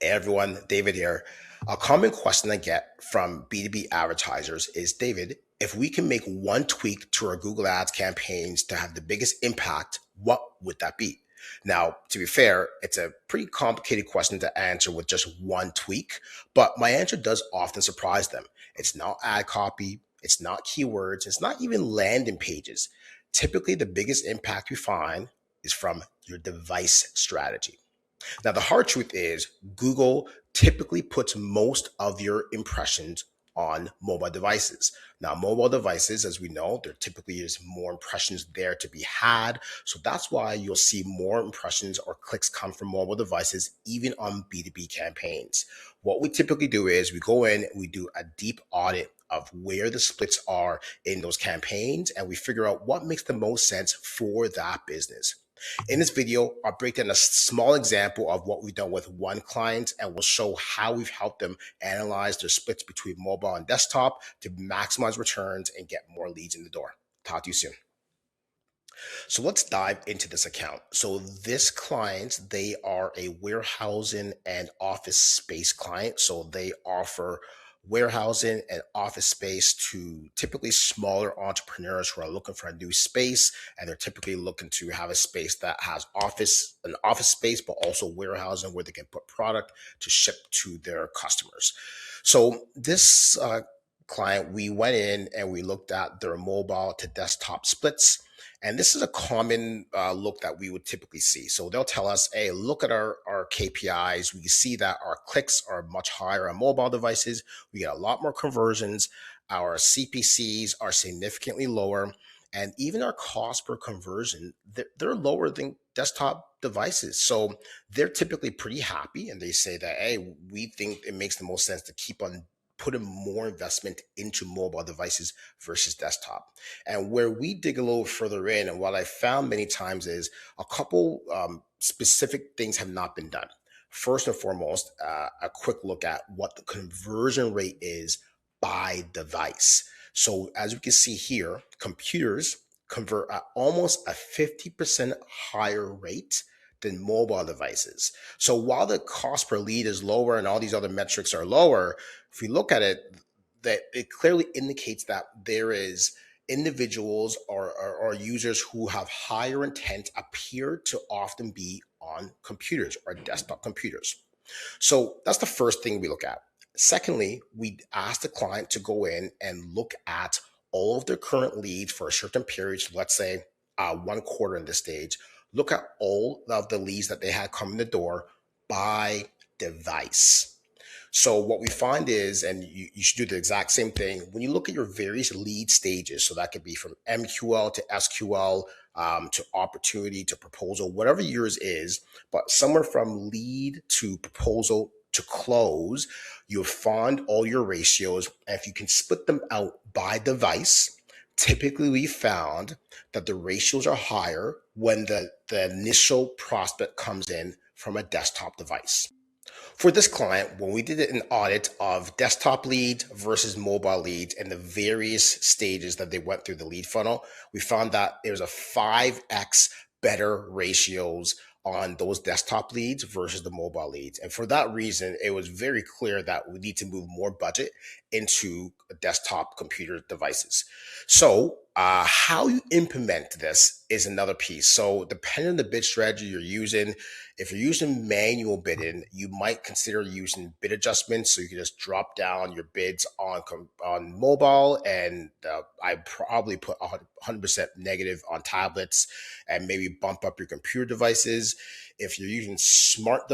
Hey everyone, David here. A common question I get from B2B advertisers is, David, if we can make one tweak to our Google Ads campaigns to have the biggest impact, what would that be? Now, to be fair, it's a pretty complicated question to answer with just one tweak, but my answer does often surprise them. It's not ad copy, it's not keywords, it's not even landing pages. Typically, the biggest impact we find is from your device strategy. Now, the hard truth is Google typically puts most of your impressions on mobile devices. Now, mobile devices, as we know, there typically is more impressions there to be had. So that's why you'll see more impressions or clicks come from mobile devices, even on B2B campaigns. What we typically do is we go in, we do a deep audit of where the splits are in those campaigns, and we figure out what makes the most sense for that business. In this video, I'll break down a small example of what we've done with one client, and we'll show how we've helped them analyze their splits between mobile and desktop to maximize returns and get more leads in the door. Talk to you soon. So let's dive into this account. So this client, they are a warehousing and office space client. So they offer warehousing and office space to typically smaller entrepreneurs who are looking for a new space, and they're typically looking to have a space that has an office space, but also warehousing where they can put product to ship to their customers. So this client, we went in and we looked at their mobile to desktop splits. And this is a common look that we would typically see. So they'll tell us, hey, look at our KPIs. We see that our clicks are much higher on mobile devices. We get a lot more conversions. Our CPCs are significantly lower. And even our cost per conversion, they're lower than desktop devices. So they're typically pretty happy. And they say that, hey, we think it makes the most sense to keep on putting more investment into mobile devices versus desktop. And where we dig a little further in, and what I found many times is a couple specific things have not been done. First and foremost, a quick look at what the conversion rate is by device. So as we can see here, computers convert at almost a 50% higher rate than mobile devices. So while the cost per lead is lower and all these other metrics are lower, if we look at it, that it clearly indicates that there is individuals or users who have higher intent appear to often be on computers or desktop computers. So that's the first thing we look at. Secondly, we ask the client to go in and look at all of their current leads for a certain period. So let's say 1 quarter in this stage. Look at all of the leads that they had come in the door by device. So what we find is, and you should do the exact same thing, when you look at your various lead stages, so that could be from MQL to SQL, to opportunity to proposal, whatever yours is, but somewhere from lead to proposal to close, you'll find all your ratios. And if you can split them out by device, typically we found that the ratios are higher when the initial prospect comes in from a desktop device. For this client, when we did an audit of desktop leads versus mobile leads and the various stages that they went through the lead funnel, we found that there was a 5x better ratios on those desktop leads versus the mobile leads. And for that reason, it was very clear that we need to move more budget into desktop computer devices. So how you implement this is another piece. So depending on the bid strategy you're using, if you're using manual bidding, you might consider using bid adjustments. So you can just drop down your bids on mobile, and I probably put 100% negative on tablets, and maybe bump up your computer devices. If you're using smart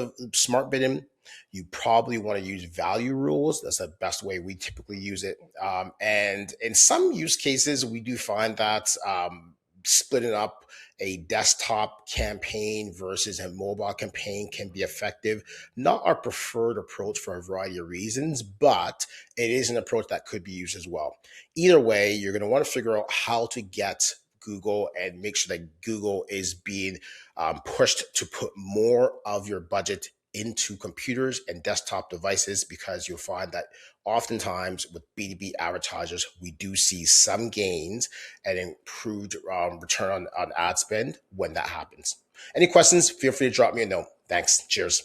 bidding, you probably want to use value rules. That's the best way we typically use it. And in some use cases, we do find that splitting up a desktop campaign versus a mobile campaign can be effective. Not our preferred approach for a variety of reasons, but it is an approach that could be used as well. Either way, you're going to want to figure out how to get Google and make sure that Google is being pushed to put more of your budget into computers and desktop devices, because you'll find that oftentimes with B2B advertisers, we do see some gains and improved return on ad spend when that happens. Any questions? Feel free to drop me a note. Thanks. Cheers.